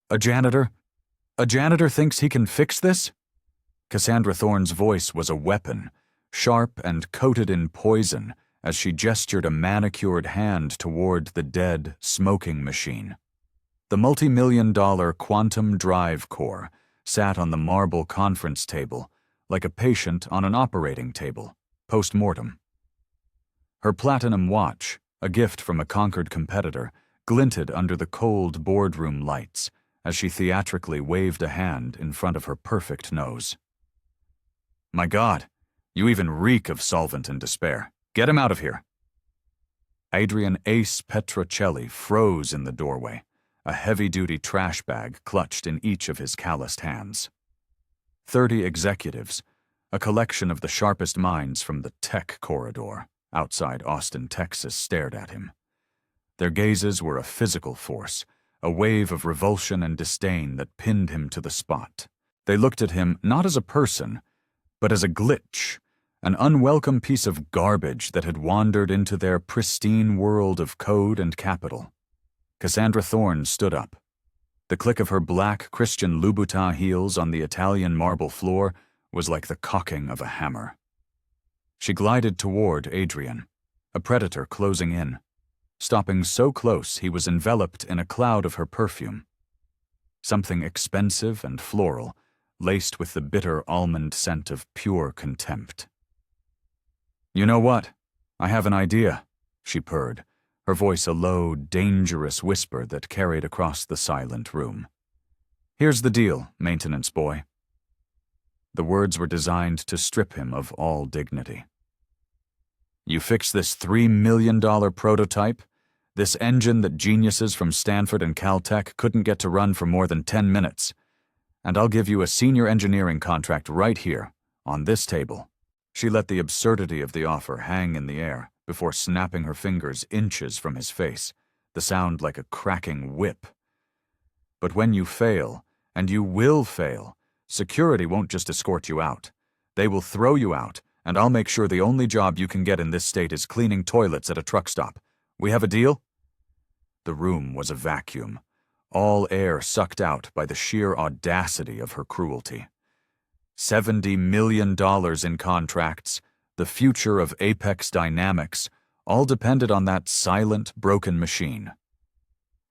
A janitor? A janitor thinks he can fix this? Cassandra Thorne's voice was a weapon, sharp and coated in poison, as she gestured a manicured hand toward the dead, smoking machine. The multi-million-dollar quantum drive core sat on the marble conference table, like a patient on an operating table, post-mortem. Her platinum watch, a gift from a conquered competitor, glinted under the cold boardroom lights as she theatrically waved a hand in front of her perfect nose. My God, you even reek of solvent and despair. Get him out of here. Adrian Ace Petrocelli froze in the doorway, a heavy-duty trash bag clutched in each of his calloused hands. 30 executives, a collection of the sharpest minds from the tech corridor outside Austin, Texas, stared at him. Their gazes were a physical force, a wave of revulsion and disdain that pinned him to the spot. They looked at him not as a person, but as a glitch, an unwelcome piece of garbage that had wandered into their pristine world of code and capital. Cassandra Thorne stood up. The click of her black Christian Louboutin heels on the Italian marble floor was like the cocking of a hammer. She glided toward Adrian, a predator closing in, stopping so close he was enveloped in a cloud of her perfume. Something expensive and floral, laced with the bitter almond scent of pure contempt. You know what? I have an idea, she purred, her voice a low, dangerous whisper that carried across the silent room. Here's the deal, maintenance boy. The words were designed to strip him of all dignity. You fix this $3 million prototype, this engine that geniuses from Stanford and Caltech couldn't get to run for more than 10 minutes, and I'll give you a senior engineering contract right here, on this table. She let the absurdity of the offer hang in the air before snapping her fingers inches from his face, the sound like a cracking whip. But when you fail, and you will fail, security won't just escort you out. They will throw you out, and I'll make sure the only job you can get in this state is cleaning toilets at a truck stop. We have a deal? The room was a vacuum, all air sucked out by the sheer audacity of her cruelty. $70 million in contracts, the future of Apex Dynamics, all depended on that silent, broken machine.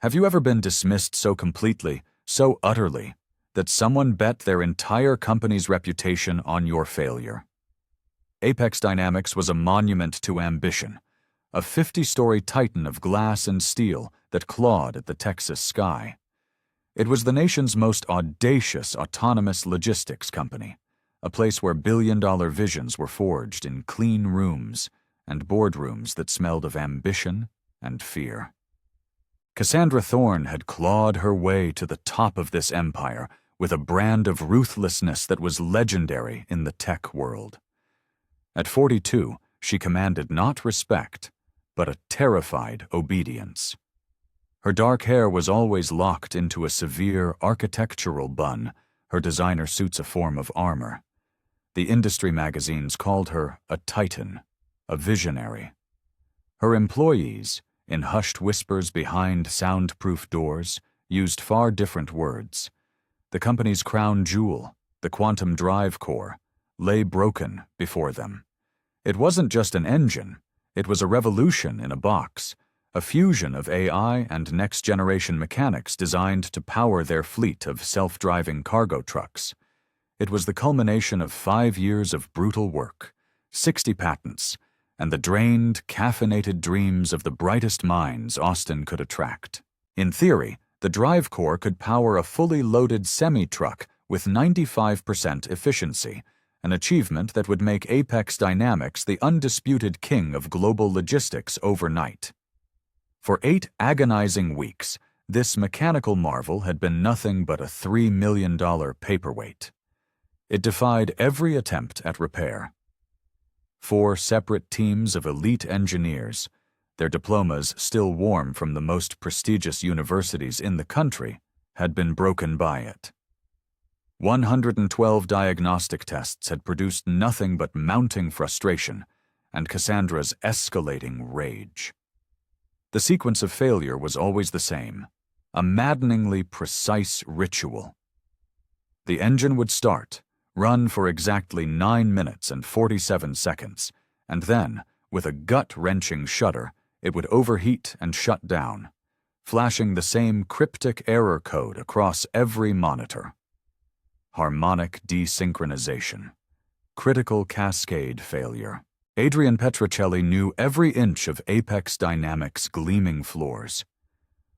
Have you ever been dismissed so completely, so utterly, that someone bet their entire company's reputation on your failure? Apex Dynamics was a monument to ambition, a 50-story titan of glass and steel that clawed at the Texas sky. It was the nation's most audacious autonomous logistics company, a place where billion-dollar visions were forged in clean rooms and boardrooms that smelled of ambition and fear. Cassandra Thorne had clawed her way to the top of this empire with a brand of ruthlessness that was legendary in the tech world. At 42, she commanded not respect, but a terrified obedience. Her dark hair was always locked into a severe architectural bun, her designer suits a form of armor. The industry magazines called her a titan, a visionary. Her employees, in hushed whispers behind soundproof doors, used far different words. The company's crown jewel, the quantum drive core, lay broken before them. It wasn't just an engine, it was a revolution in a box, a fusion of AI and next-generation mechanics designed to power their fleet of self-driving cargo trucks. It was the culmination of 5 years of brutal work, 60 patents, and the drained, caffeinated dreams of the brightest minds Austin could attract. In theory, the drive core could power a fully loaded semi-truck with 95% efficiency, an achievement that would make Apex Dynamics the undisputed king of global logistics overnight. For 8 agonizing weeks, this mechanical marvel had been nothing but a $3 million paperweight. It defied every attempt at repair. 4 separate teams of elite engineers, their diplomas still warm from the most prestigious universities in the country, had been broken by it. 112 diagnostic tests had produced nothing but mounting frustration and Cassandra's escalating rage. The sequence of failure was always the same: a maddeningly precise ritual. The engine would start, run for exactly 9 minutes and 47 seconds, and then, with a gut-wrenching shudder, it would overheat and shut down, flashing the same cryptic error code across every monitor. Harmonic desynchronization. Critical cascade failure. Adrian Petrocelli knew every inch of Apex Dynamics' gleaming floors.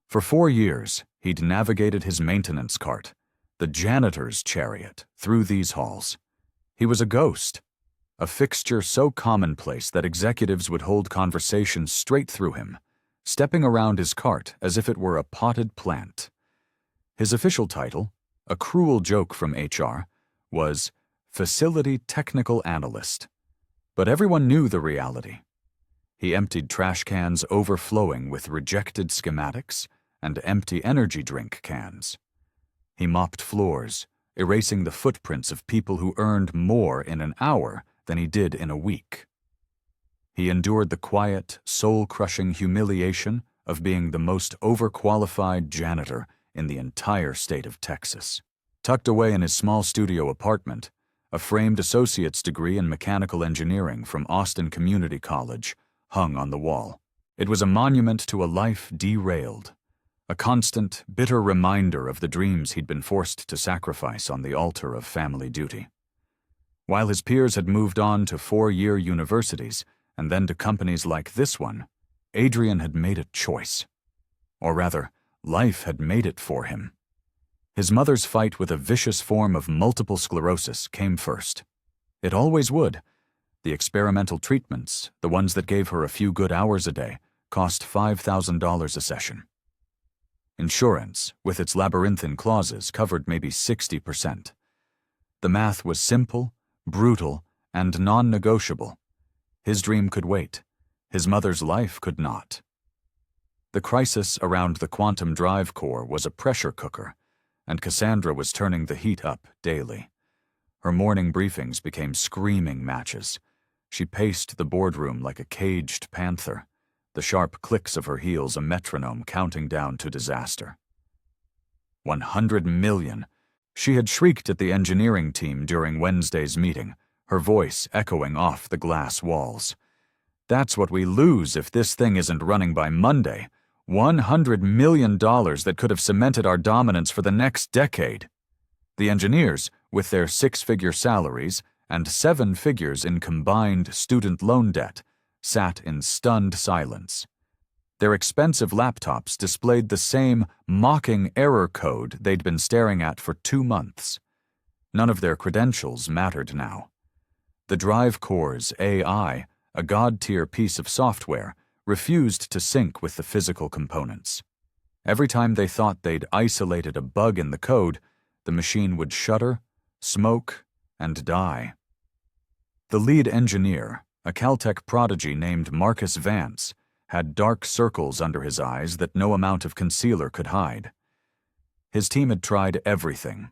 For 4 years, he'd navigated his maintenance cart, the janitor's chariot, through these halls. He was a ghost, a fixture so commonplace that executives would hold conversations straight through him, stepping around his cart as if it were a potted plant. His official title, a cruel joke from HR, was Facility Technical Analyst. But everyone knew the reality. He emptied trash cans overflowing with rejected schematics and empty energy drink cans. He mopped floors, erasing the footprints of people who earned more in an hour than he did in a week. He endured the quiet, soul-crushing humiliation of being the most overqualified janitor in the entire state of Texas. Tucked away in his small studio apartment, a framed associate's degree in mechanical engineering from Austin Community College hung on the wall. It was a monument to a life derailed, a constant, bitter reminder of the dreams he'd been forced to sacrifice on the altar of family duty. While his peers had moved on to 4-year universities and then to companies like this one, Adrian had made a choice. Or rather, life had made it for him. His mother's fight with a vicious form of multiple sclerosis came first. It always would. The experimental treatments, the ones that gave her a few good hours a day, cost $5,000 a session. Insurance, with its labyrinthine clauses, covered maybe 60%. The math was simple, brutal, and non-negotiable. His dream could wait. His mother's life could not. The crisis around the quantum drive core was a pressure cooker, and Cassandra was turning the heat up daily. Her morning briefings became screaming matches. She paced the boardroom like a caged panther, the sharp clicks of her heels a metronome counting down to disaster. 100 million. She had shrieked at the engineering team during Wednesday's meeting, her voice echoing off the glass walls. That's what we lose if this thing isn't running by Monday. $100 million that could have cemented our dominance for the next decade. The engineers, with their 6-figure salaries and 7 figures in combined student loan debt, sat in stunned silence. Their expensive laptops displayed the same mocking error code they'd been staring at for 2 months. None of their credentials mattered now. The drive core's AI, a god-tier piece of software, refused to sync with the physical components. Every time they thought they'd isolated a bug in the code, the machine would shudder, smoke, and die. The lead engineer, a Caltech prodigy named Marcus Vance, had dark circles under his eyes that no amount of concealer could hide. His team had tried everything,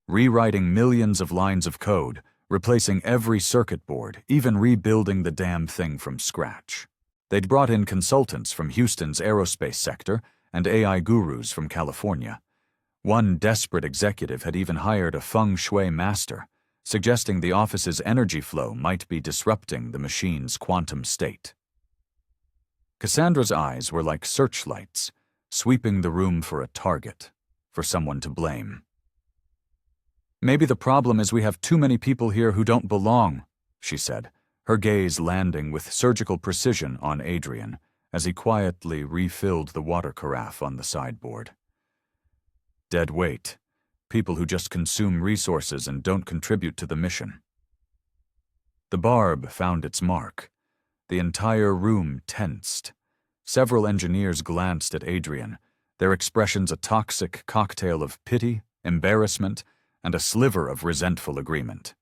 rewriting millions of lines of code, replacing every circuit board, even rebuilding the damn thing from scratch. They'd brought in consultants from Houston's aerospace sector and AI gurus from California. One desperate executive had even hired a feng shui master, suggesting the office's energy flow might be disrupting the machine's quantum state. Cassandra's eyes were like searchlights, sweeping the room for a target, for someone to blame. "Maybe the problem is we have too many people here who don't belong," she said, her gaze landing with surgical precision on Adrian as he quietly refilled the water carafe on the sideboard. Dead weight, people who just consume resources and don't contribute to the mission. The barb found its mark. The entire room tensed. Several engineers glanced at Adrian, their expressions a toxic cocktail of pity, embarrassment, and a sliver of resentful agreement.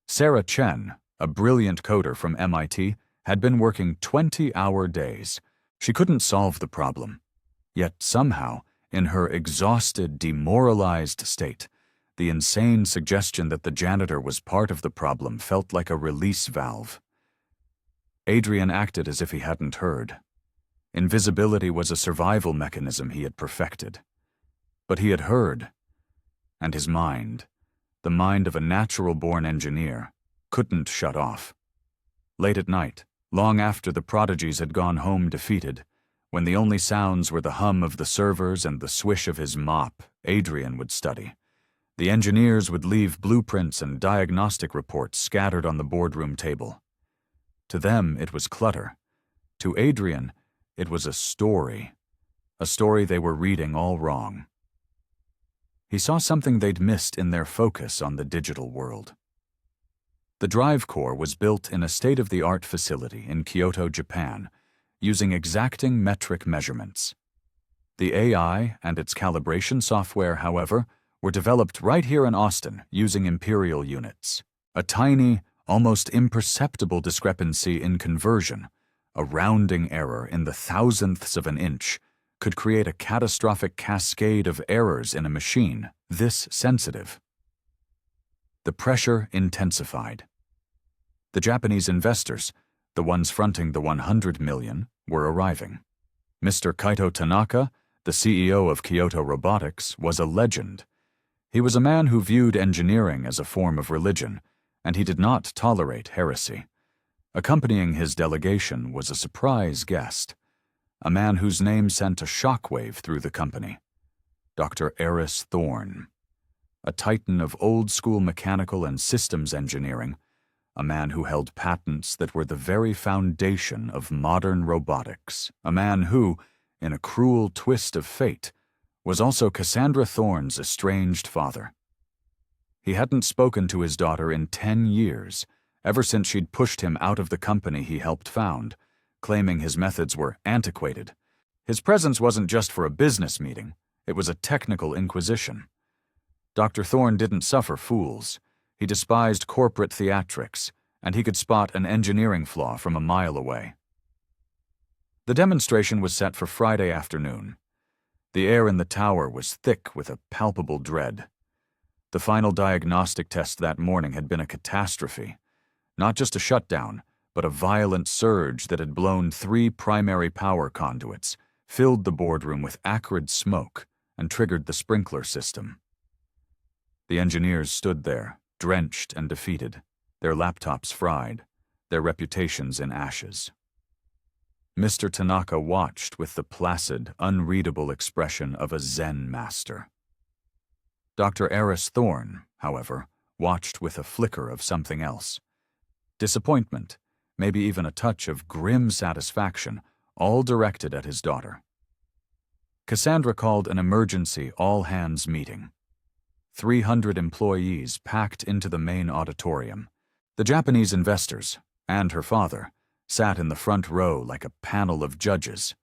Sarah Chen, a brilliant coder from MIT, had been working 20-hour days. She couldn't solve the problem. Yet somehow, in her exhausted, demoralized state, the insane suggestion that the janitor was part of the problem felt like a release valve. Adrian acted as if he hadn't heard. Invisibility was a survival mechanism he had perfected. But he had heard, and his mind, the mind of a natural-born engineer, couldn't shut off. Late at night, long after the prodigies had gone home defeated, when the only sounds were the hum of the servers and the swish of his mop, Adrian would study. The engineers would leave blueprints and diagnostic reports scattered on the boardroom table. To them, it was clutter. To Adrian, it was a story they were reading all wrong. He saw something they'd missed in their focus on the digital world. The drive core was built in a state-of-the-art facility in Kyoto, Japan, using exacting metric measurements. The AI and its calibration software, however, were developed right here in Austin using imperial units. A tiny, almost imperceptible discrepancy in conversion, a rounding error in the thousandths of an inch, could create a catastrophic cascade of errors in a machine this sensitive. The pressure intensified. The Japanese investors, the ones fronting the 100 million, were arriving. Mr. Kaito Tanaka, the CEO of Kyoto Robotics, was a legend. He was a man who viewed engineering as a form of religion, and he did not tolerate heresy. Accompanying his delegation was a surprise guest, a man whose name sent a shockwave through the company, Dr. Eris Thorne, a titan of old-school mechanical and systems engineering, a man who held patents that were the very foundation of modern robotics, a man who, in a cruel twist of fate, was also Cassandra Thorne's estranged father. He hadn't spoken to his daughter in 10 years, ever since she'd pushed him out of the company he helped found, claiming his methods were antiquated. His presence wasn't just for a business meeting, it was a technical inquisition. Dr. Thorne didn't suffer fools. He despised corporate theatrics, and he could spot an engineering flaw from a mile away. The demonstration was set for Friday afternoon. The air in the tower was thick with a palpable dread. The final diagnostic test that morning had been a catastrophe. Not just a shutdown, but a violent surge that had blown 3 primary power conduits, filled the boardroom with acrid smoke, and triggered the sprinkler system. The engineers stood there, drenched and defeated, their laptops fried, their reputations in ashes. Mr. Tanaka watched with the placid, unreadable expression of a Zen master. Dr. Eris Thorne, however, watched with a flicker of something else. Disappointment, maybe even a touch of grim satisfaction, all directed at his daughter. Cassandra called an emergency all-hands meeting. 300 employees packed into the main auditorium. The Japanese investors, and her father, sat in the front row like a panel of judges.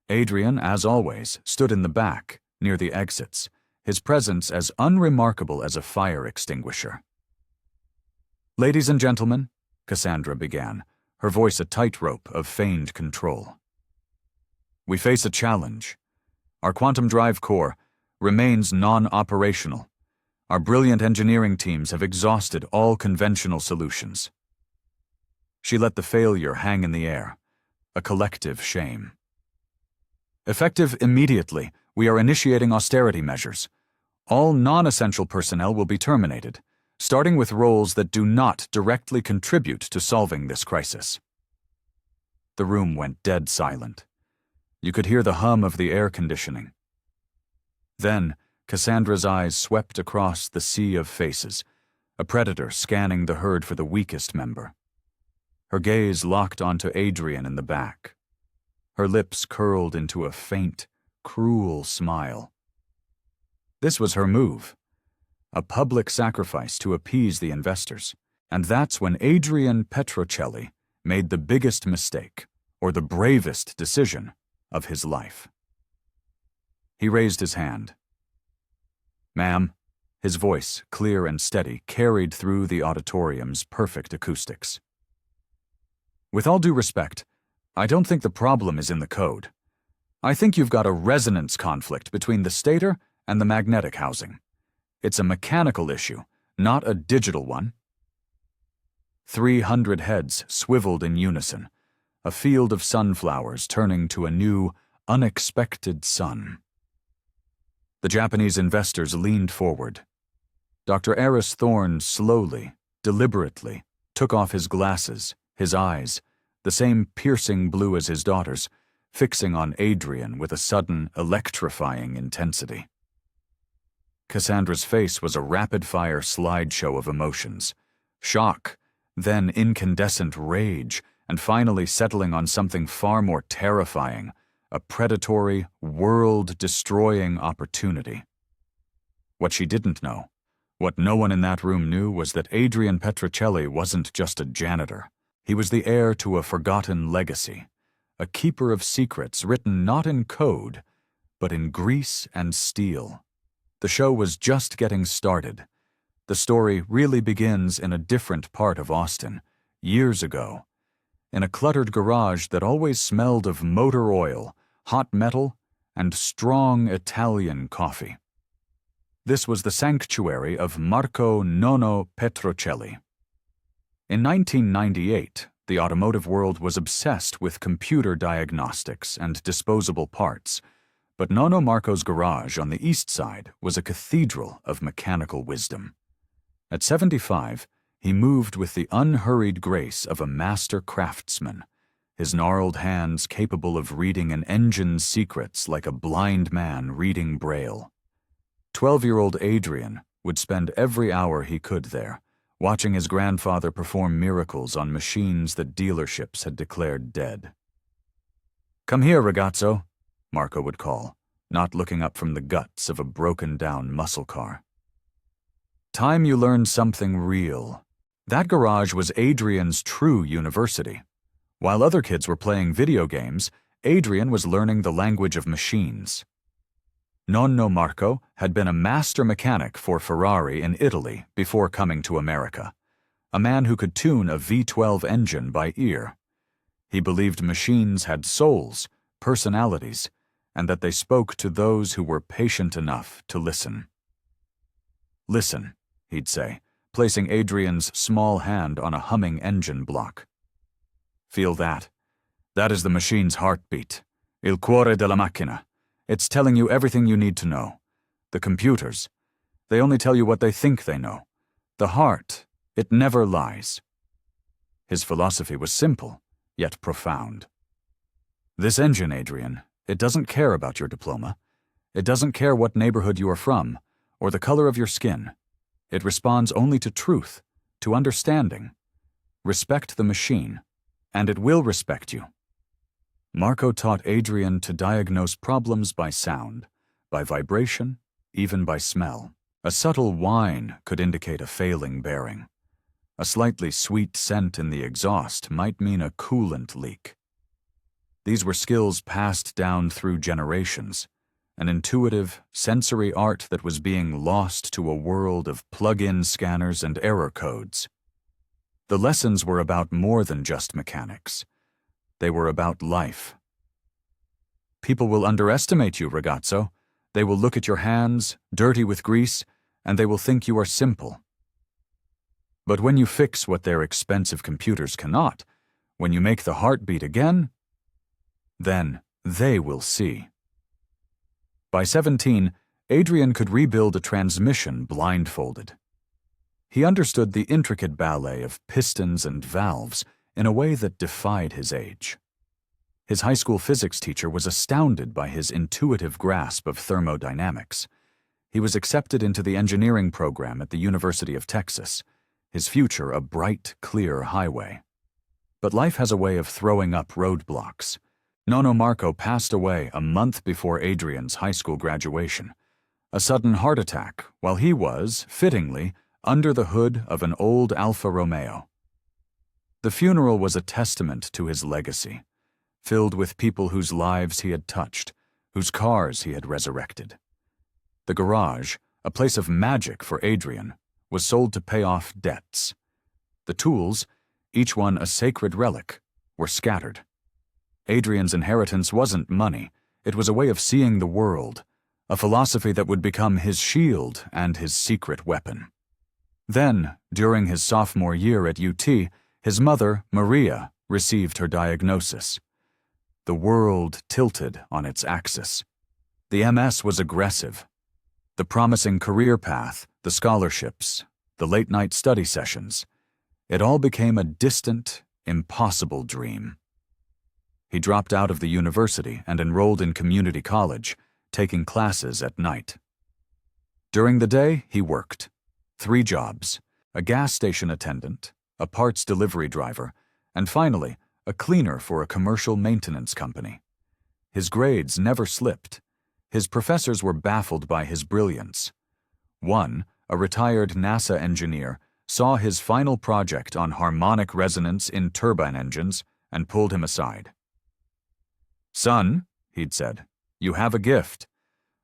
Adrian, as always, stood in the back, near the exits, his presence as unremarkable as a fire extinguisher. "Ladies and gentlemen," Cassandra began, her voice a tightrope of feigned control. "We face a challenge. Our quantum drive core remains non-operational. Our brilliant engineering teams have exhausted all conventional solutions." She let the failure hang in the air, a collective shame. "Effective immediately, we are initiating austerity measures. All non-essential personnel will be terminated, starting with roles that do not directly contribute to solving this crisis." The room went dead silent. You could hear the hum of the air conditioning. Then, Cassandra's eyes swept across the sea of faces, a predator scanning the herd for the weakest member. Her gaze locked onto Adrian in the back. Her lips curled into a faint, cruel smile. This was her move, a public sacrifice to appease the investors, and that's when Adrian Petrocelli made the biggest mistake, or the bravest decision, of his life. He raised his hand. "Ma'am," his voice, clear and steady, carried through the auditorium's perfect acoustics. "With all due respect, I don't think the problem is in the code. I think you've got a resonance conflict between the stator and the magnetic housing. It's a mechanical issue, not a digital one." 300 heads swiveled in unison. a field of sunflowers turning to a new, unexpected sun. The Japanese investors leaned forward. Dr. Eris Thorne slowly, deliberately, took off his glasses, his eyes, the same piercing blue as his daughter's, fixing on Adrian with a sudden, electrifying intensity. Cassandra's face was a rapid-fire slideshow of emotions. Shock, then incandescent rage, and finally settling on something far more terrifying, a predatory, world-destroying opportunity. What she didn't know, what no one in that room knew, was that Adrian Petrocelli wasn't just a janitor. He was the heir to a forgotten legacy, a keeper of secrets written not in code, but in grease and steel. The show was just getting started. The story really begins in a different part of Austin, years ago, in a cluttered garage that always smelled of motor oil, hot metal, and strong Italian coffee. This was the sanctuary of Marco Nonno Petrocelli. In 1998, the automotive world was obsessed with computer diagnostics and disposable parts, but Nonno Marco's garage on the east side was a cathedral of mechanical wisdom. At 75, he moved with the unhurried grace of a master craftsman, his gnarled hands capable of reading an engine's secrets like a blind man reading Braille. 12-year-old Adrian would spend every hour he could there, watching his grandfather perform miracles on machines that dealerships had declared dead. "Come here, ragazzo," Marco would call, not looking up from the guts of a broken-down muscle car. Time you learned something real. That garage was Adrian's true university. While other kids were playing video games, Adrian was learning the language of machines. Nonno Marco had been a master mechanic for Ferrari in Italy before coming to America, a man who could tune a V12 engine by ear. He believed machines had souls, personalities, and that they spoke to those who were patient enough to listen. "Listen," he'd say, placing Adrian's small hand on a humming engine block. "Feel that? That is the machine's heartbeat. Il cuore della macchina. It's telling you everything you need to know. The computers, they only tell you what they think they know. The heart, it never lies." His philosophy was simple, yet profound. "This engine, Adrian, it doesn't care about your diploma. It doesn't care what neighborhood you are from, or the color of your skin. It responds only to truth, to understanding. Respect the machine, and it will respect you." Marco taught Adrian to diagnose problems by sound, by vibration, even by smell. A subtle whine could indicate a failing bearing. A slightly sweet scent in the exhaust might mean a coolant leak. These were skills passed down through generations, an intuitive, sensory art that was being lost to a world of plug-in scanners and error codes. The lessons were about more than just mechanics. They were about life. "People will underestimate you, ragazzo. They will look at your hands, dirty with grease, and they will think you are simple. But when you fix what their expensive computers cannot, when you make the heart beat again, then they will see." By 17, Adrian could rebuild a transmission blindfolded. He understood the intricate ballet of pistons and valves in a way that defied his age. His high school physics teacher was astounded by his intuitive grasp of thermodynamics. He was accepted into the engineering program at the University of Texas, his future a bright, clear highway. But life has a way of throwing up roadblocks. Nonno Marco passed away a month before Adrian's high school graduation. A sudden heart attack while he was, fittingly, under the hood of an old Alfa Romeo. The funeral was a testament to his legacy, filled with people whose lives he had touched, whose cars he had resurrected. The garage, a place of magic for Adrian, was sold to pay off debts. The tools, each one a sacred relic, were scattered. Adrian's inheritance wasn't money, it was a way of seeing the world, a philosophy that would become his shield and his secret weapon. Then, during his sophomore year at UT, his mother, Maria, received her diagnosis. The world tilted on its axis. The MS was aggressive. The promising career path, the scholarships, the late-night study sessions, it all became a distant, impossible dream. He dropped out of the university and enrolled in community college, taking classes at night. During the day, he worked 3 jobs: a gas station attendant, a parts delivery driver, and finally, a cleaner for a commercial maintenance company. His grades never slipped. His professors were baffled by his brilliance. One, a retired NASA engineer, saw his final project on harmonic resonance in turbine engines and pulled him aside. "Son," he'd said, "you have a gift.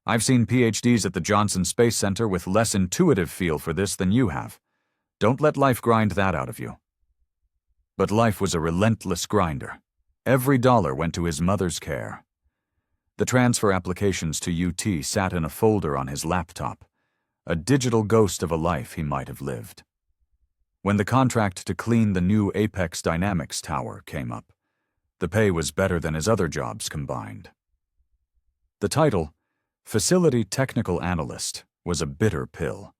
I've seen PhDs at the Johnson Space Center with less intuitive feel for this than you have. Don't let life grind that out of you." But life was a relentless grinder. Every dollar went to his mother's care. The transfer applications to UT sat in a folder on his laptop, a digital ghost of a life he might have lived. When the contract to clean the new Apex Dynamics tower came up, the pay was better than his other jobs combined. The title, Facility Technical Analyst, was a bitter pill,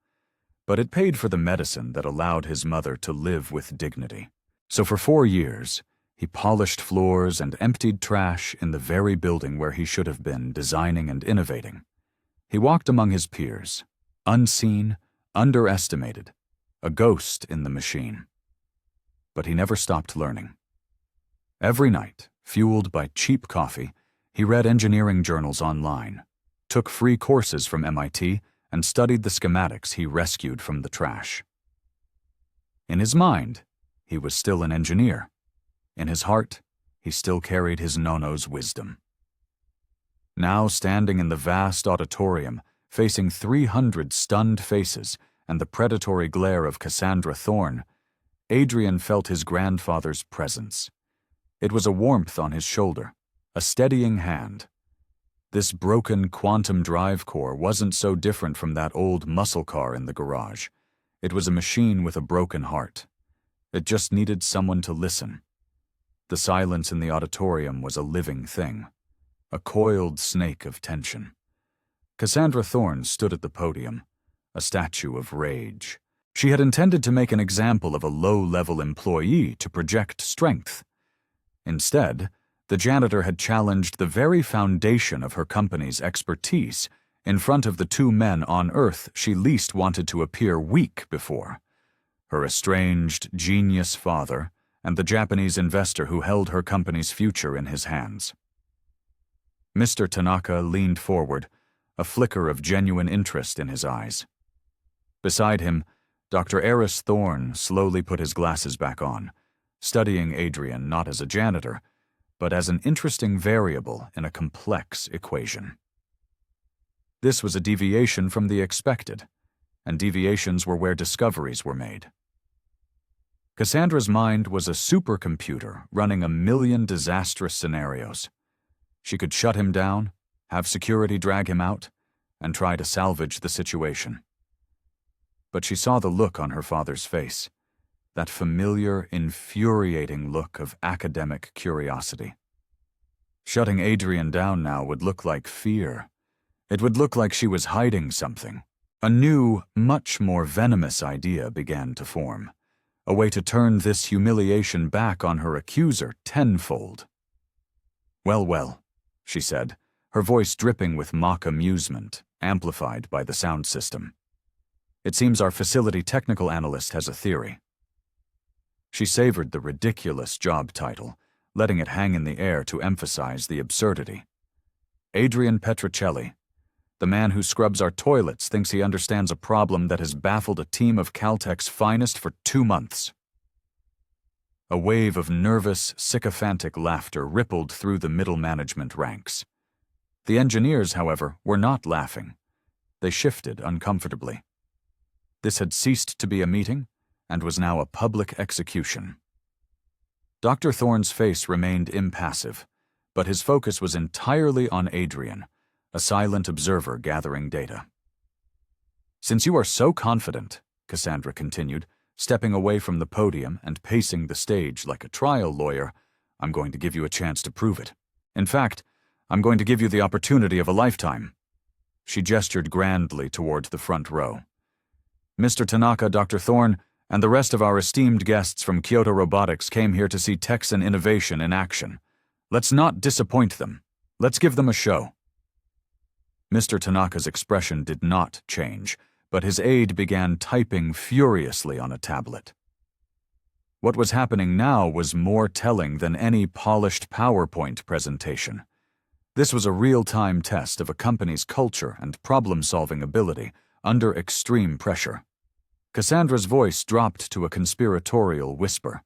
but it paid for the medicine that allowed his mother to live with dignity. So for 4 years, he polished floors and emptied trash in the very building where he should have been designing and innovating. He walked among his peers, unseen, underestimated, a ghost in the machine. But he never stopped learning. Every night, fueled by cheap coffee, he read engineering journals online, took free courses from MIT, and studied the schematics he rescued from the trash. In his mind, he was still an engineer. In his heart, he still carried his nono's wisdom. Now standing in the vast auditorium, facing 300 stunned faces and the predatory glare of Cassandra Thorne, Adrian felt his grandfather's presence. It was a warmth on his shoulder, a steadying hand. This broken quantum drive core wasn't so different from that old muscle car in the garage. It was a machine with a broken heart. It just needed someone to listen. The silence in the auditorium was a living thing, a coiled snake of tension. Cassandra Thorne stood at the podium, a statue of rage. She had intended to make an example of a low-level employee to project strength. Instead, the janitor had challenged the very foundation of her company's expertise in front of the 2 men on Earth she least wanted to appear weak before: her estranged, genius father and the Japanese investor who held her company's future in his hands. Mr. Tanaka leaned forward, a flicker of genuine interest in his eyes. Beside him, Dr. Eris Thorne slowly put his glasses back on, studying Adrian not as a janitor, but as an interesting variable in a complex equation. This was a deviation from the expected, and deviations were where discoveries were made. Cassandra's mind was a supercomputer running 1,000,000 disastrous scenarios. She could shut him down, have security drag him out, and try to salvage the situation. But she saw the look on her father's face, that familiar, infuriating look of academic curiosity. Shutting Adrian down now would look like fear. It would look like she was hiding something. A new, much more venomous idea began to form, a way to turn this humiliation back on her accuser tenfold. "Well, well," she said, her voice dripping with mock amusement, amplified by the sound system. "It seems our facility technical analyst has a theory." She savored the ridiculous job title, letting it hang in the air to emphasize the absurdity. Adrian Petrocelli, the man who scrubs our toilets, thinks he understands a problem that has baffled a team of Caltech's finest for 2 months. A wave of nervous, sycophantic laughter rippled through the middle management ranks. The engineers, however, were not laughing. They shifted uncomfortably. This had ceased to be a meeting and was now a public execution. Dr. Thorne's face remained impassive, but his focus was entirely on Adrian, a silent observer gathering data. "Since you are so confident," Cassandra continued, stepping away from the podium and pacing the stage like a trial lawyer. "I'm going to give you a chance to prove it. In fact, I'm going to give you the opportunity of a lifetime." She gestured grandly toward the front row. "Mr. Tanaka, Dr. Thorne, and the rest of our esteemed guests from Kyoto Robotics came here to see Texan innovation in action. Let's not disappoint them. Let's give them a show." Mr. Tanaka's expression did not change, but his aide began typing furiously on a tablet. What was happening now was more telling than any polished PowerPoint presentation. This was a real-time test of a company's culture and problem-solving ability under extreme pressure. Cassandra's voice dropped to a conspiratorial whisper,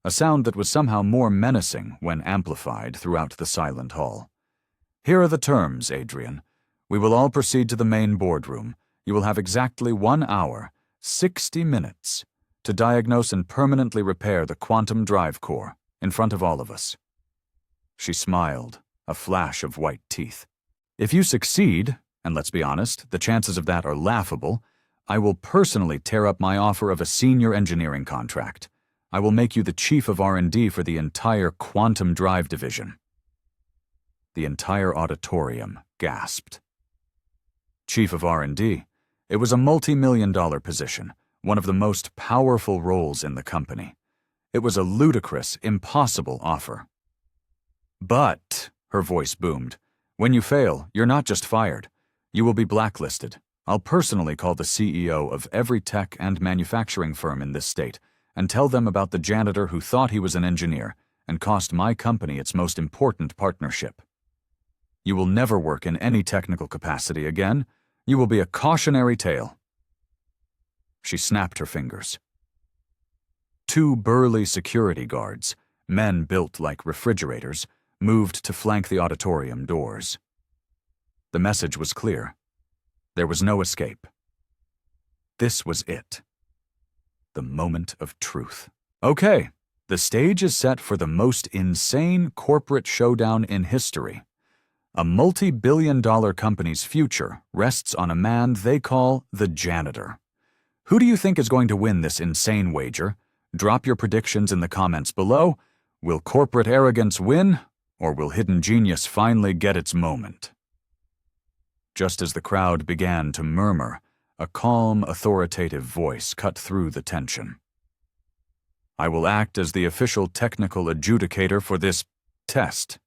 a sound that was somehow more menacing when amplified throughout the silent hall. "Here are the terms, Adrian. We will all proceed to the main boardroom. You will have exactly 1 hour, 60 minutes, to diagnose and permanently repair the quantum drive core in front of all of us." She smiled, a flash of white teeth. "If you succeed, and let's be honest, the chances of that are laughable, I will personally tear up my offer of a senior engineering contract. I will make you the chief of R&D for the entire quantum drive division." The entire auditorium gasped. Chief of R&D. It was a multi-million-dollar position, one of the most powerful roles in the company. It was a ludicrous, impossible offer. "But," her voice boomed, "when you fail, you're not just fired. You will be blacklisted. I'll personally call the CEO of every tech and manufacturing firm in this state and tell them about the janitor who thought he was an engineer and cost my company its most important partnership. You will never work in any technical capacity again. You will be a cautionary tale." She snapped her fingers. 2 burly security guards, men built like refrigerators, moved to flank the auditorium doors. The message was clear. There was no escape. This was it. The moment of truth. "Okay, the stage is set for the most insane corporate showdown in history. A multi-billion-dollar company's future rests on a man they call the janitor. Who do you think is going to win this insane wager? Drop your predictions in the comments below. Will corporate arrogance win, or will hidden genius finally get its moment?" Just as the crowd began to murmur, a calm, authoritative voice cut through the tension. "I will act as the official technical adjudicator for this test."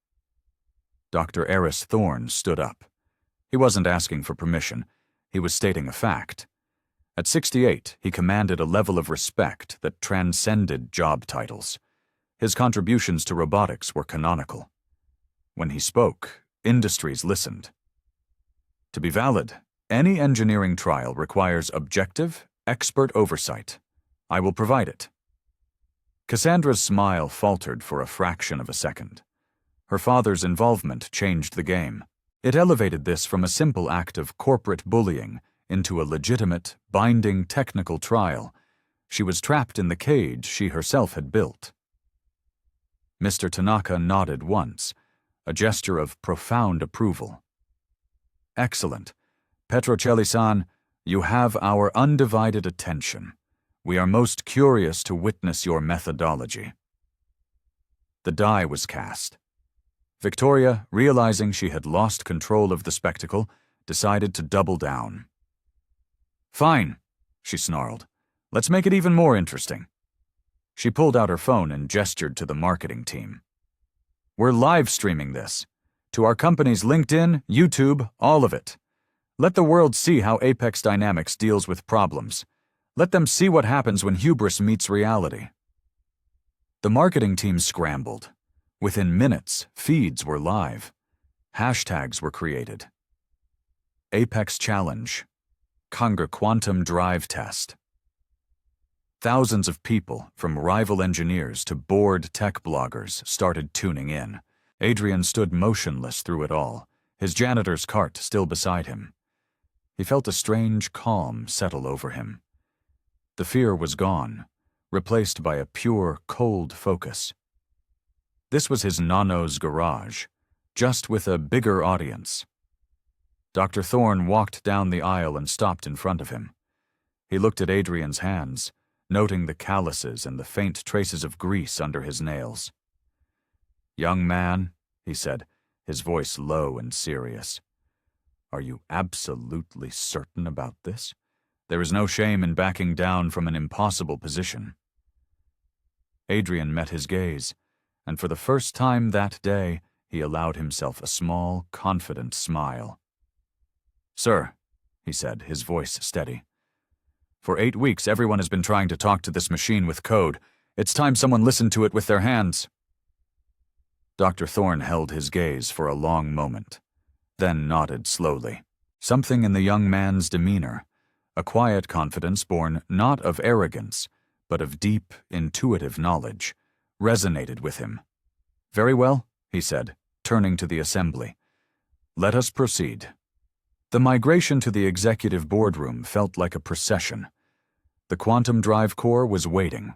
Dr. Eris Thorne stood up. He wasn't asking for permission. He was stating a fact. At 68, he commanded a level of respect that transcended job titles. His contributions to robotics were canonical. When he spoke, industries listened. To be valid, any engineering trial requires objective, expert oversight. I will provide it. Cassandra's smile faltered for a fraction of a second. Her father's involvement changed the game. It elevated this from a simple act of corporate bullying into a legitimate, binding technical trial. She was trapped in the cage she herself had built. Mr. Tanaka nodded once, a gesture of profound approval. "Excellent. Petrocelli-san, you have our undivided attention. We are most curious to witness your methodology." The die was cast. Victoria, realizing she had lost control of the spectacle, decided to double down. "Fine," she snarled. "Let's make it even more interesting." She pulled out her phone and gestured to the marketing team. "We're live streaming this. To our company's LinkedIn, YouTube, all of it. Let the world see how Apex Dynamics deals with problems. Let them see what happens when hubris meets reality." The marketing team scrambled. Within minutes, feeds were live. Hashtags were created. Apex Challenge. Conga Quantum Drive Test. Thousands of people, from rival engineers to bored tech bloggers, started tuning in. Adrian stood motionless through it all, his janitor's cart still beside him. He felt a strange calm settle over him. The fear was gone, replaced by a pure, cold focus. This was his Nano's garage, just with a bigger audience. Dr. Thorne walked down the aisle and stopped in front of him. He looked at Adrian's hands, noting the calluses and the faint traces of grease under his nails. "Young man," he said, his voice low and serious, "are you absolutely certain about this? There is no shame in backing down from an impossible position." Adrian met his gaze, and for the first time that day, he allowed himself a small, confident smile. "Sir," he said, his voice steady, "for 8 weeks everyone has been trying to talk to this machine with code. It's time someone listened to it with their hands." Dr. Thorne held his gaze for a long moment, then nodded slowly. Something in the young man's demeanor, a quiet confidence born not of arrogance, but of deep, intuitive knowledge, resonated with him. "Very well," he said, turning to the assembly. "Let us proceed." The migration to the executive boardroom felt like a procession. The Quantum Drive Corps was waiting,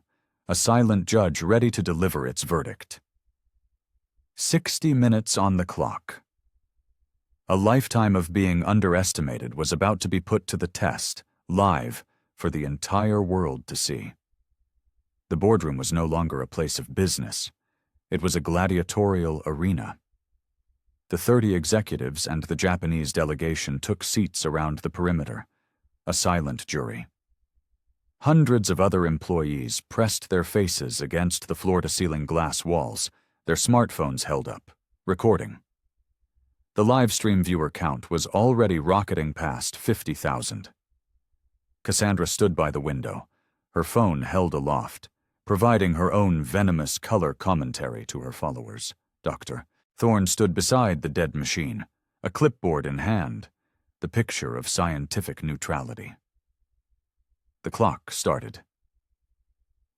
a silent judge ready to deliver its verdict. 60 minutes on the clock. A lifetime of being underestimated was about to be put to the test, live, for the entire world to see. The boardroom was no longer a place of business. It was a gladiatorial arena. The 30 executives and the Japanese delegation took seats around the perimeter, a silent jury. Hundreds of other employees pressed their faces against the floor-to-ceiling glass walls, their smartphones held up, recording. The live-stream viewer count was already rocketing past 50,000. Cassandra stood by the window, her phone held aloft, providing her own venomous color commentary to her followers. Dr. Thorne stood beside the dead machine, a clipboard in hand, the picture of scientific neutrality. The clock started.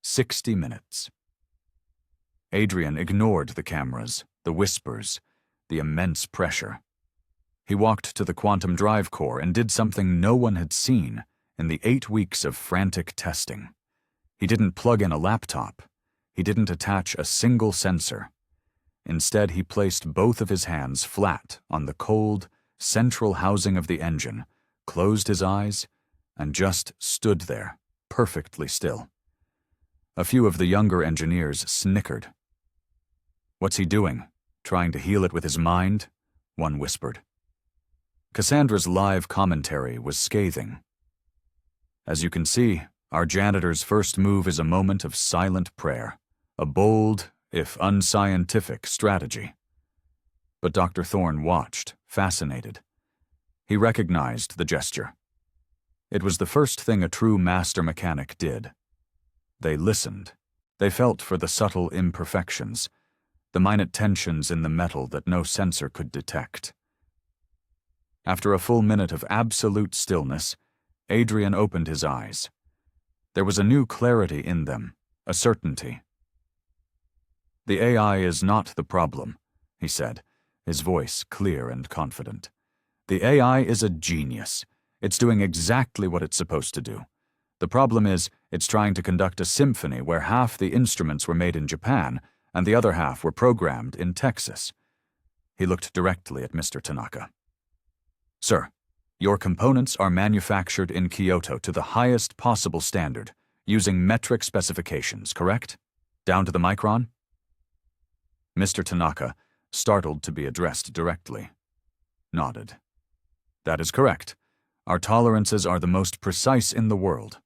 60 minutes. Adrian ignored the cameras, the whispers, the immense pressure. He walked to the Quantum Drive Corps and did something no one had seen in the 8 weeks of frantic testing. He didn't plug in a laptop. He didn't attach a single sensor. Instead, he placed both of his hands flat on the cold, central housing of the engine, closed his eyes, and just stood there, perfectly still. A few of the younger engineers snickered. "What's he doing? Trying to heal it with his mind?" one whispered. Cassandra's live commentary was scathing. "As you can see, our janitor's first move is a moment of silent prayer, a bold, if unscientific, strategy." But Dr. Thorne watched, fascinated. He recognized the gesture. It was the first thing a true master mechanic did. They listened. They felt for the subtle imperfections, the minute tensions in the metal that no sensor could detect. After a full minute of absolute stillness, Adrian opened his eyes. There was a new clarity in them, a certainty. "The AI is not the problem," he said, his voice clear and confident. "The AI is a genius. It's doing exactly what it's supposed to do. The problem is, it's trying to conduct a symphony where half the instruments were made in Japan and the other half were programmed in Texas." He looked directly at Mr. Tanaka. "Sir, your components are manufactured in Kyoto to the highest possible standard, using metric specifications, correct? Down to the micron?" Mr. Tanaka, startled to be addressed directly, nodded. "That is correct. Our tolerances are the most precise in the world."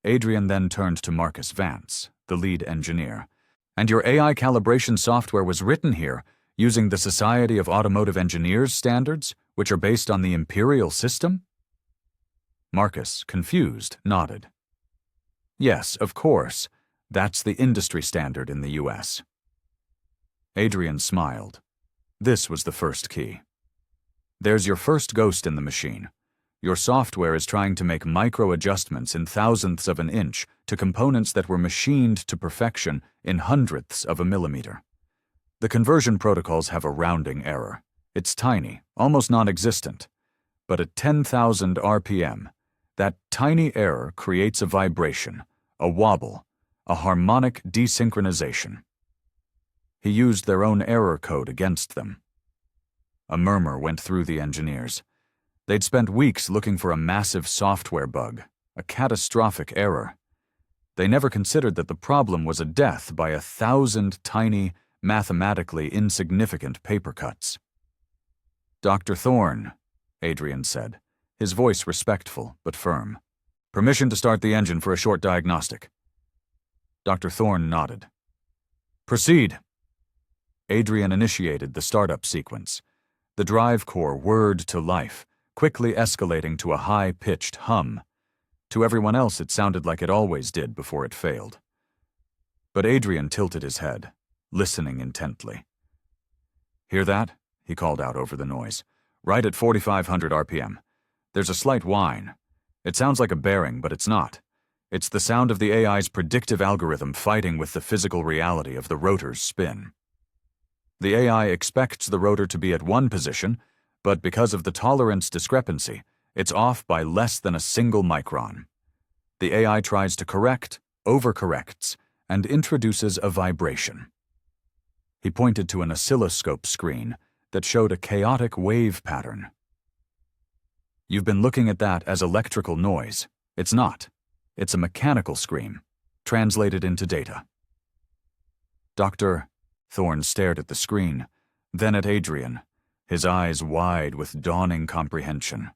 Adrian then turned to Marcus Vance, the lead engineer. "And your AI calibration software was written here using the Society of Automotive Engineers standards, which are based on the imperial system?" Marcus, confused, nodded. "Yes, of course. That's the industry standard in the US." Adrian smiled. This was the first key. "There's your first ghost in the machine. Your software is trying to make micro-adjustments in thousandths of an inch to components that were machined to perfection in hundredths of a millimeter. The conversion protocols have a rounding error. It's tiny, almost non-existent. But at 10,000 RPM, that tiny error creates a vibration, a wobble, a harmonic desynchronization." He used their own error code against them. A murmur went through the engineers. They'd spent weeks looking for a massive software bug, a catastrophic error. They never considered that the problem was a death by 1,000 tiny, mathematically insignificant paper cuts. "Dr. Thorne," Adrian said, his voice respectful but firm. "Permission to start the engine for a short diagnostic." Dr. Thorne nodded. "Proceed." Adrian initiated the startup sequence. The drive core whirred to life, quickly escalating to a high-pitched hum. To everyone else, it sounded like it always did before it failed. But Adrian tilted his head, listening intently. "Hear that?" he called out over the noise. "Right at 4,500 RPM. There's a slight whine. It sounds like a bearing, but it's not. It's the sound of the AI's predictive algorithm fighting with the physical reality of the rotor's spin. The AI expects the rotor to be at one position, but because of the tolerance discrepancy, it's off by less than a single micron. The AI tries to correct, overcorrects, and introduces a vibration." He pointed to an oscilloscope screen that showed a chaotic wave pattern. "You've been looking at that as electrical noise. It's not. It's a mechanical scream, translated into data." "Dr." Thorne stared at the screen, then at Adrian, his eyes wide with dawning comprehension.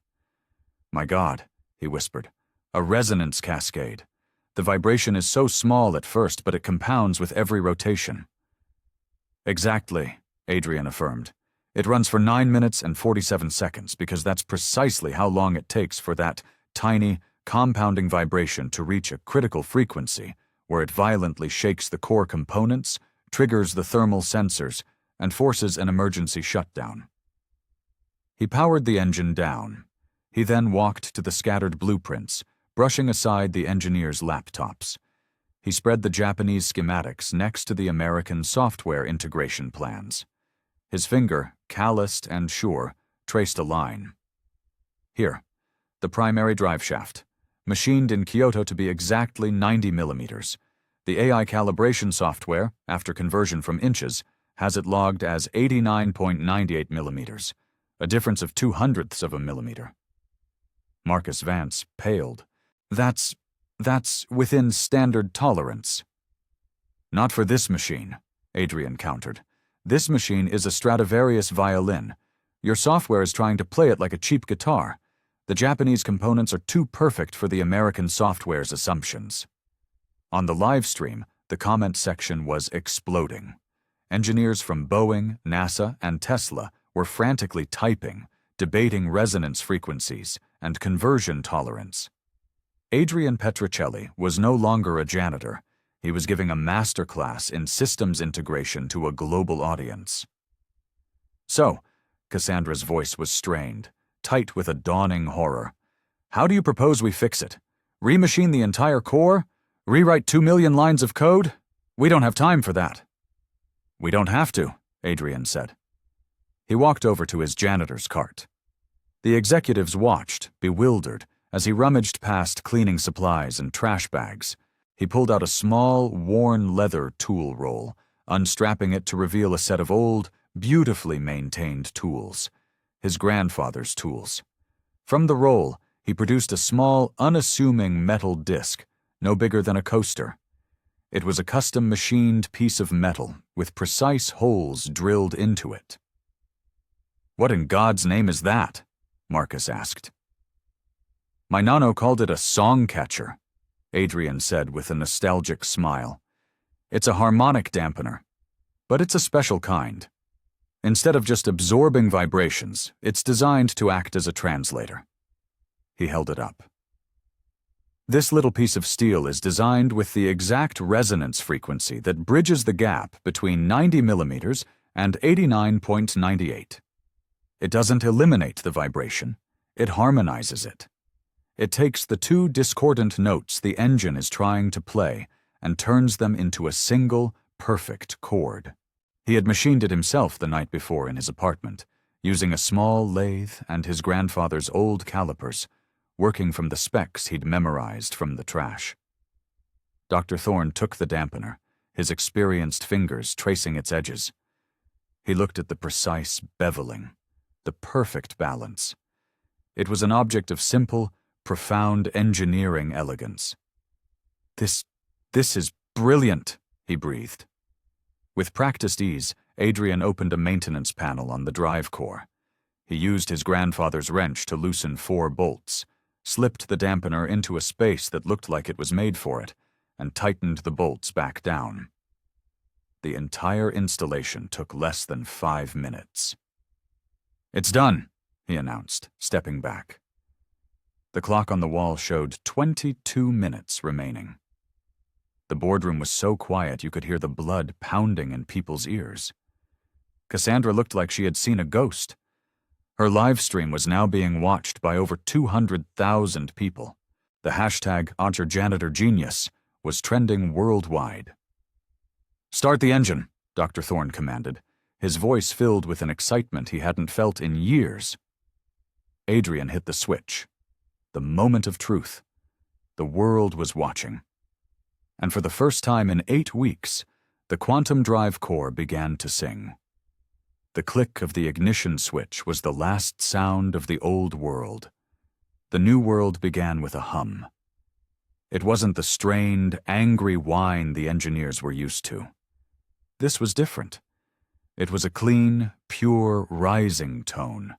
"My God," he whispered, "a resonance cascade. The vibration is so small at first, but it compounds with every rotation." "Exactly," Adrian affirmed. "It runs for 9 minutes and 47 seconds because that's precisely how long it takes for that tiny, compounding vibration to reach a critical frequency where it violently shakes the core components, triggers the thermal sensors, and forces an emergency shutdown." He powered the engine down. He then walked to the scattered blueprints, brushing aside the engineers' laptops. He spread the Japanese schematics next to the American software integration plans. His finger, calloused and sure, traced a line. "Here, the primary drive shaft, machined in Kyoto to be exactly 90 millimeters. The AI calibration software, after conversion from inches, has it logged as 89.98 millimeters, a difference of 0.02 of a millimeter." Marcus Vance paled. That's within standard tolerance." "Not for this machine," Adrian countered. "This machine is a Stradivarius violin. Your software is trying to play it like a cheap guitar. The Japanese components are too perfect for the American software's assumptions." On the live stream, the comment section was exploding. Engineers from Boeing, NASA, and Tesla were frantically typing, debating resonance frequencies and conversion tolerance. Adrian Petrocelli was no longer a janitor. He was giving a masterclass in systems integration to a global audience. "So," Cassandra's voice was strained, tight with a dawning horror, "how do you propose we fix it? Remachine the entire core? Rewrite 2 million lines of code? We don't have time for that." "We don't have to," Adrian said. He walked over to his janitor's cart. The executives watched, bewildered, as he rummaged past cleaning supplies and trash bags. He pulled out a small, worn leather tool roll, unstrapping it to reveal a set of old, beautifully maintained tools. His grandfather's tools. From the roll, he produced a small, unassuming metal disc, no bigger than a coaster. It was a custom machined piece of metal with precise holes drilled into it. "What in God's name is that?" Marcus asked. "My nano called it a song catcher," Adrian said with a nostalgic smile. "It's a harmonic dampener, but it's a special kind. Instead of just absorbing vibrations, it's designed to act as a translator." He held it up. "This little piece of steel is designed with the exact resonance frequency that bridges the gap between 90 millimeters and 89.98. It doesn't eliminate the vibration, it harmonizes it. It takes the two discordant notes the engine is trying to play and turns them into a single, perfect chord." He had machined it himself the night before in his apartment, using a small lathe and his grandfather's old calipers, working from the specs he'd memorized from the trash. Dr. Thorne took the dampener, his experienced fingers tracing its edges. He looked at the precise beveling, the perfect balance. It was an object of simple, profound engineering elegance. This "This is brilliant," he breathed. With practiced ease, Adrian opened a maintenance panel on the drive core. He used his grandfather's wrench to loosen 4 bolts, slipped the dampener into a space that looked like it was made for it, and tightened the bolts back down. The entire installation took less than 5 minutes. "It's done," he announced, stepping back. The clock on the wall showed 22 minutes remaining. The boardroom was so quiet you could hear the blood pounding in people's ears. Cassandra looked like she had seen a ghost. Her live stream was now being watched by over 200,000 people. The hashtag #OnYourJanitorGenius was trending worldwide. "Start the engine," Dr. Thorne commanded, his voice filled with an excitement he hadn't felt in years. Adrian hit the switch. The moment of truth. The world was watching. And for the first time in 8 weeks, the quantum drive core began to sing. The click of the ignition switch was the last sound of the old world. The new world began with a hum. It wasn't the strained, angry whine the engineers were used to. This was different. It was a clean, pure, rising tone,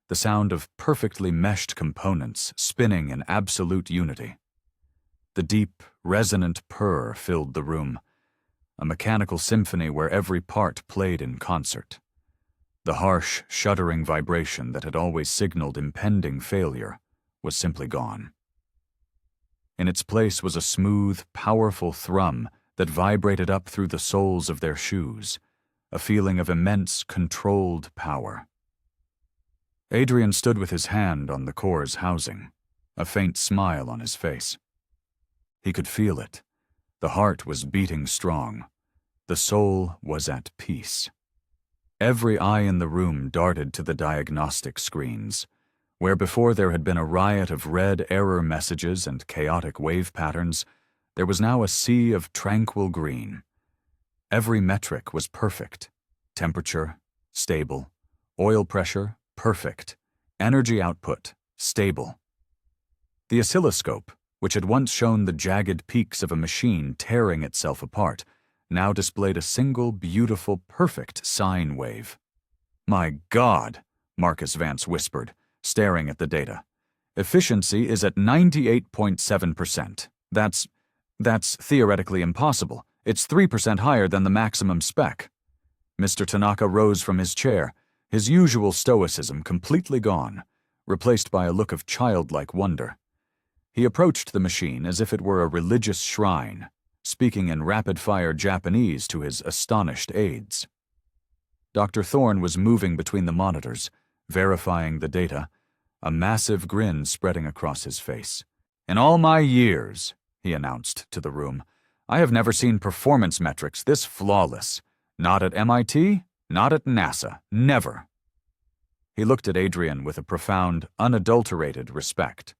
the sound of perfectly meshed components spinning in absolute unity. The deep, resonant purr filled the room, a mechanical symphony where every part played in concert. The harsh, shuddering vibration that had always signaled impending failure was simply gone. In its place was a smooth, powerful thrum that vibrated up through the soles of their shoes, a feeling of immense, controlled power. Adrian stood with his hand on the core's housing, a faint smile on his face. He could feel it. The heart was beating strong. The soul was at peace. Every eye in the room darted to the diagnostic screens, where before there had been a riot of red error messages and chaotic wave patterns, there was now a sea of tranquil green. Every metric was perfect. Temperature, stable. Oil pressure, perfect. Energy output, stable. The oscilloscope, which had once shown the jagged peaks of a machine tearing itself apart, now displayed a single, beautiful, perfect sine wave. "My God," Marcus Vance whispered, staring at the data. "Efficiency is at 98.7%. That's theoretically impossible. It's 3% higher than the maximum spec." Mr. Tanaka rose from his chair, his usual stoicism completely gone, replaced by a look of childlike wonder. He approached the machine as if it were a religious shrine, speaking in rapid-fire Japanese to his astonished aides. Dr. Thorne was moving between the monitors, verifying the data, a massive grin spreading across his face. "In all my years," he announced to the room, "I have never seen performance metrics this flawless. Not at MIT, not at NASA, never." He looked at Adrian with a profound, unadulterated respect.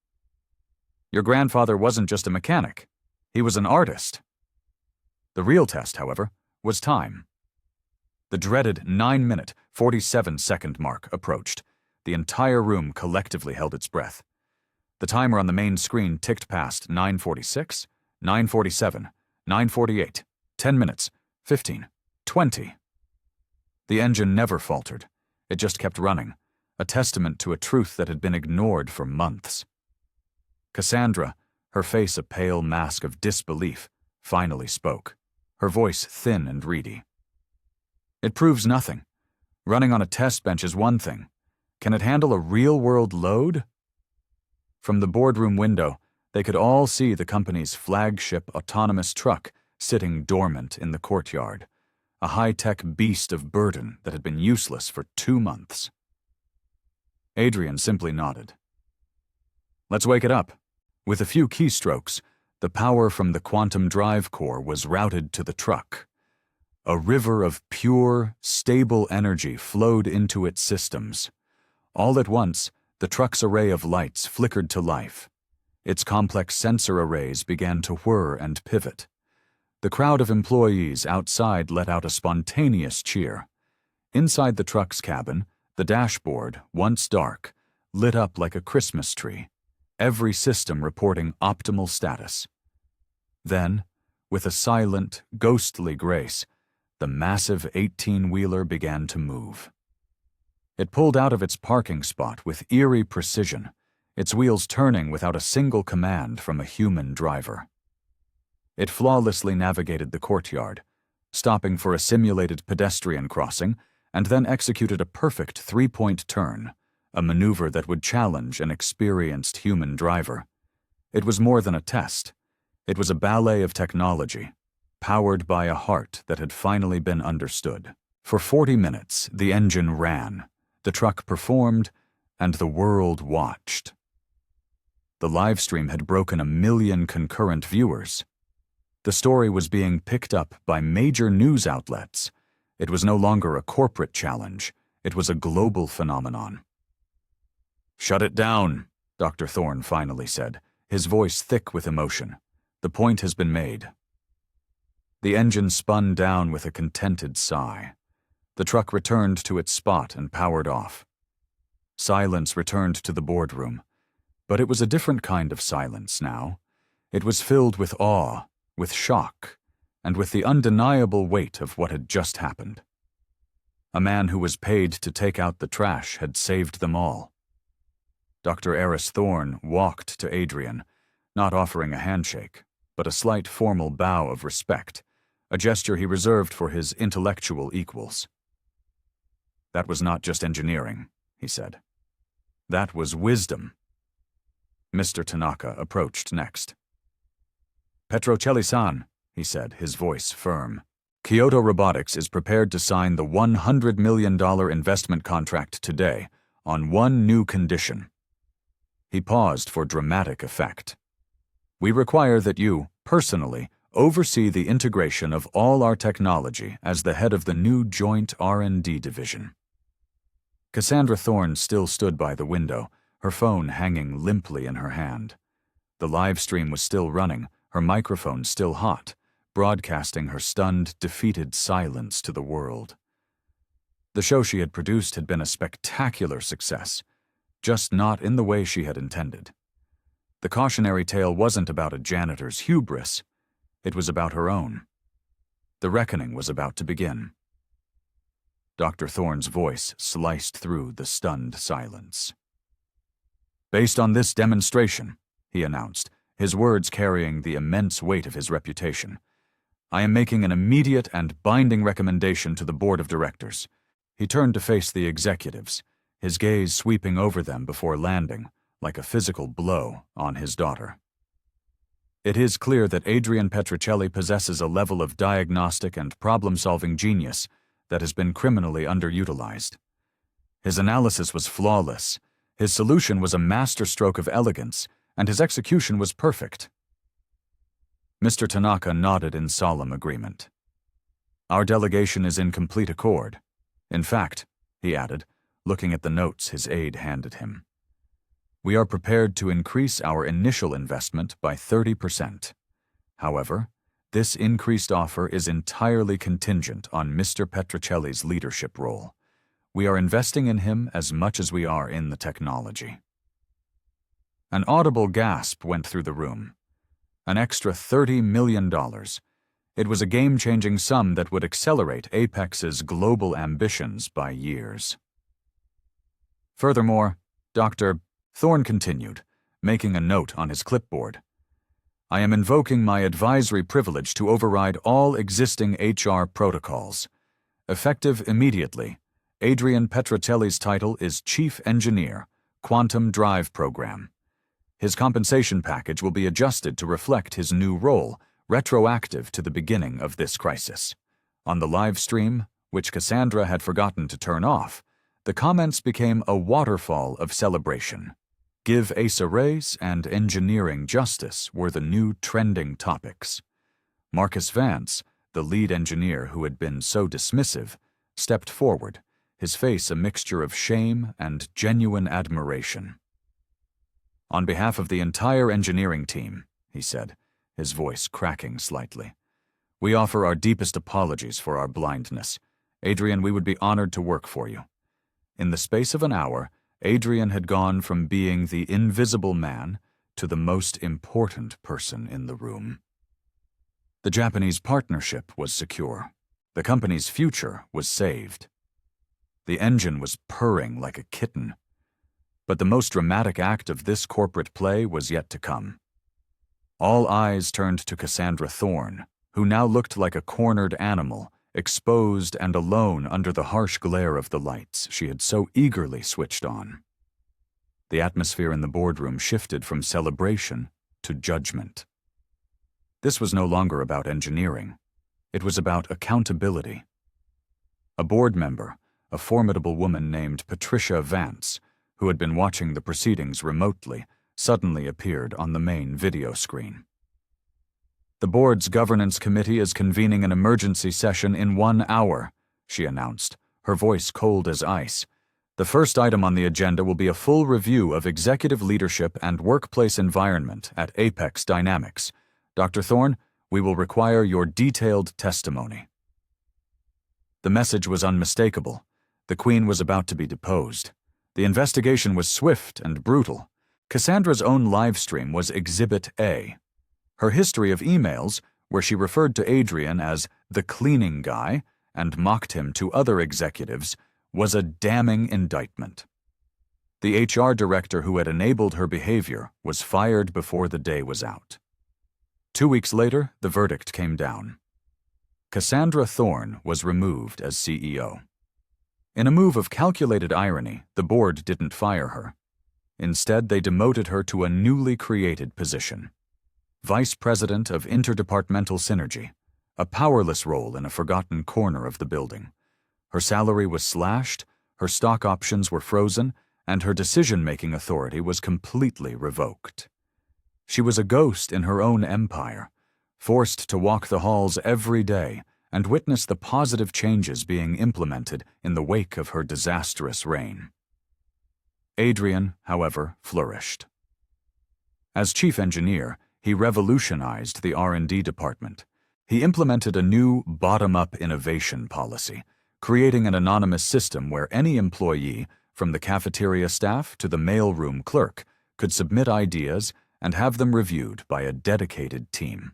"Your grandfather wasn't just a mechanic. He was an artist." The real test, however, was time. The dreaded 9-minute, 47-second mark approached. The entire room collectively held its breath. The timer on the main screen ticked past 9:46, 9:47, 9:48, 10 minutes, 15, 20. The engine never faltered. It just kept running, a testament to a truth that had been ignored for months. Cassandra, her face a pale mask of disbelief, finally spoke, her voice thin and reedy. "It proves nothing. Running on a test bench is one thing. Can it handle a real-world load?" From the boardroom window, they could all see the company's flagship autonomous truck sitting dormant in the courtyard, a high-tech beast of burden that had been useless for 2 months. Adrian simply nodded. "Let's wake it up." With a few keystrokes, the power from the quantum drive core was routed to the truck. A river of pure, stable energy flowed into its systems. All at once, the truck's array of lights flickered to life. Its complex sensor arrays began to whir and pivot. The crowd of employees outside let out a spontaneous cheer. Inside the truck's cabin, the dashboard, once dark, lit up like a Christmas tree, every system reporting optimal status. Then, With a silent, ghostly grace, the massive 18-wheeler began to move. It pulled out of its parking spot with eerie precision, its wheels turning without a single command from a human driver. It flawlessly navigated the courtyard, stopping for a simulated pedestrian crossing, and then executed a perfect three-point turn, a maneuver that would challenge an experienced human driver. It was more than a test. It was a ballet of technology, powered by a heart that had finally been understood. For 40 minutes, the engine ran, the truck performed, and the world watched. The live stream had broken 1 million concurrent viewers. The story was being picked up by major news outlets. It was no longer a corporate challenge. It was a global phenomenon. "Shut it down," Dr. Thorne finally said, his voice thick with emotion. "The point has been made." The engine spun down with a contented sigh. The truck returned to its spot and powered off. Silence returned to the boardroom, but it was a different kind of silence now. It was filled with awe, with shock, and with the undeniable weight of what had just happened. A man who was paid to take out the trash had saved them all. Dr. Eris Thorne walked to Adrian, not offering a handshake, but a slight formal bow of respect, a gesture he reserved for his intellectual equals. "That was not just engineering," he said. "That was wisdom." Mr. Tanaka approached next. "Petrocelli-san," he said, his voice firm. "Kyoto Robotics is prepared to sign the $100 million investment contract today on one new condition." He paused for dramatic effect. "We require that you, personally, oversee the integration of all our technology as the head of the new joint R&D division." Cassandra Thorne still stood by the window, her phone hanging limply in her hand. The live stream was still running, her microphone still hot, broadcasting her stunned, defeated silence to the world. The show she had produced had been a spectacular success, just not in the way she had intended. The cautionary tale wasn't about a janitor's hubris. It was about her own. The reckoning was about to begin. Dr. Thorne's voice sliced through the stunned silence. "Based on this demonstration," he announced, his words carrying the immense weight of his reputation, "I am making an immediate and binding recommendation to the board of directors." He turned to face the executives, his gaze sweeping over them before landing, like a physical blow, on his daughter. "It is clear that Adrian Petrocelli possesses a level of diagnostic and problem-solving genius that has been criminally underutilized. His analysis was flawless, his solution was a masterstroke of elegance, and his execution was perfect." Mr. Tanaka nodded in solemn agreement. "Our delegation is in complete accord. In fact," he added, looking at the notes his aide handed him, "we are prepared to increase our initial investment by 30%. However, this increased offer is entirely contingent on Mr. Petrocelli's leadership role. We are investing in him as much as we are in the technology." An audible gasp went through the room. An extra $30 million. It was a game-changing sum that would accelerate Apex's global ambitions by years. Furthermore, Dr. Thorne continued, making a note on his clipboard, "I am invoking my advisory privilege to override all existing HR protocols. Effective immediately, Adrian Petrocelli's title is Chief Engineer, Quantum Drive Program. His compensation package will be adjusted to reflect his new role, retroactive to the beginning of this crisis." On the live stream, which Cassandra had forgotten to turn off, the comments became a waterfall of celebration. Give Ace a raise and engineering justice were the new trending topics. Marcus Vance, the lead engineer who had been so dismissive, stepped forward, his face a mixture of shame and genuine admiration. "On behalf of the entire engineering team," he said, his voice cracking slightly, "we offer our deepest apologies for our blindness. Adrian, we would be honored to work for you." In the space of an hour, Adrian had gone from being the invisible man to the most important person in the room. The Japanese partnership was secure. The company's future was saved. The engine was purring like a kitten. But the most dramatic act of this corporate play was yet to come. All eyes turned to Cassandra Thorne, who now looked like a cornered animal, exposed and alone under the harsh glare of the lights she had so eagerly switched on. The atmosphere in the boardroom shifted from celebration to judgment. This was no longer about engineering. It was about accountability. A board member, a formidable woman named Patricia Vance, who had been watching the proceedings remotely, suddenly appeared on the main video screen. "The board's governance committee is convening an emergency session in 1 hour," she announced, her voice cold as ice. "The first item on the agenda will be a full review of executive leadership and workplace environment at Apex Dynamics. Dr. Thorne, we will require your detailed testimony." The message was unmistakable. The Queen was about to be deposed. The investigation was swift and brutal. Cassandra's own livestream was Exhibit A. Her history of emails, where she referred to Adrian as the cleaning guy and mocked him to other executives, was a damning indictment. The HR director who had enabled her behavior was fired before the day was out. 2 weeks later, the verdict came down. Cassandra Thorne was removed as CEO. In a move of calculated irony, the board didn't fire her. Instead, they demoted her to a newly created position: Vice President of Interdepartmental Synergy, a powerless role in a forgotten corner of the building. Her salary was slashed, her stock options were frozen, and her decision-making authority was completely revoked. She was a ghost in her own empire, forced to walk the halls every day and witness the positive changes being implemented in the wake of her disastrous reign. Adrian, however, flourished. As chief engineer, he revolutionized the R&D department. He implemented a new bottom-up innovation policy, creating an anonymous system where any employee, from the cafeteria staff to the mailroom clerk, could submit ideas and have them reviewed by a dedicated team.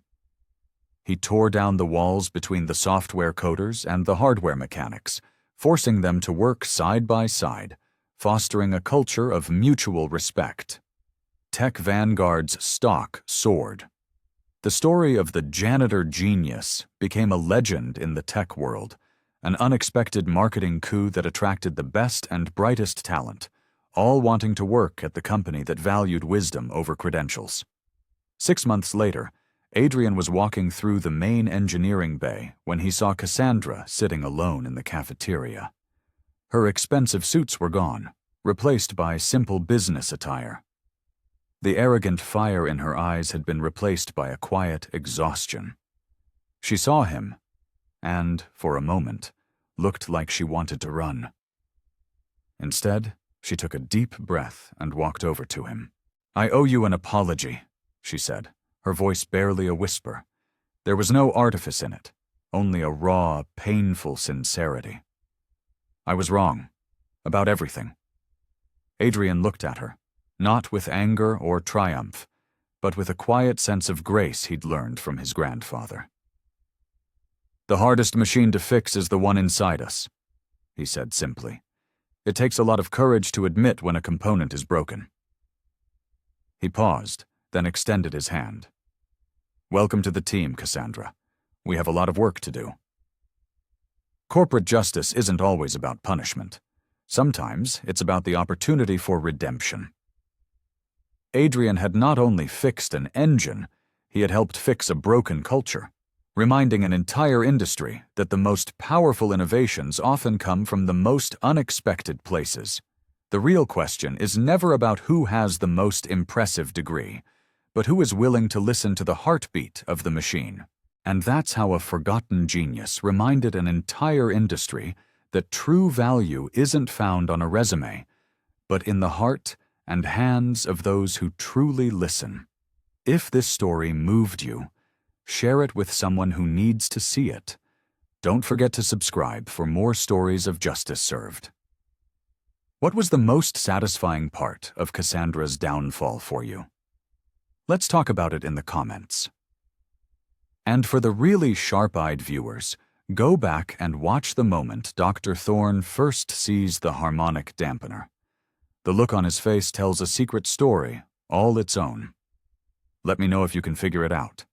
He tore down the walls between the software coders and the hardware mechanics, forcing them to work side by side, fostering a culture of mutual respect. Tech Vanguard's stock soared. The story of the janitor genius became a legend in the tech world, an unexpected marketing coup that attracted the best and brightest talent, all wanting to work at the company that valued wisdom over credentials. 6 months later, Adrian was walking through the main engineering bay when he saw Cassandra sitting alone in the cafeteria. Her expensive suits were gone, replaced by simple business attire. The arrogant fire in her eyes had been replaced by a quiet exhaustion. She saw him, and, for a moment, looked like she wanted to run. Instead, she took a deep breath and walked over to him. "I owe you an apology," she said, her voice barely a whisper. There was no artifice in it, only a raw, painful sincerity. "I was wrong. About everything." Adrian looked at her, not with anger or triumph, but with a quiet sense of grace he'd learned from his grandfather. "The hardest machine to fix is the one inside us," he said simply. "It takes a lot of courage to admit when a component is broken." He paused, then extended his hand. "Welcome to the team, Cassandra. We have a lot of work to do." Corporate justice isn't always about punishment. Sometimes it's about the opportunity for redemption. Adrian had not only fixed an engine, he had helped fix a broken culture, reminding an entire industry that the most powerful innovations often come from the most unexpected places. The real question is never about who has the most impressive degree, but who is willing to listen to the heartbeat of the machine. And that's how a forgotten genius reminded an entire industry that true value isn't found on a resume, but in the heart and hands of those who truly listen. If this story moved you, share it with someone who needs to see it. Don't forget to subscribe for more stories of justice served. What was the most satisfying part of Cassandra's downfall for you? Let's talk about it in the comments. And for the really sharp-eyed viewers, go back and watch the moment Dr. Thorne first sees the harmonic dampener. The look on his face tells a secret story, all its own. Let me know if you can figure it out.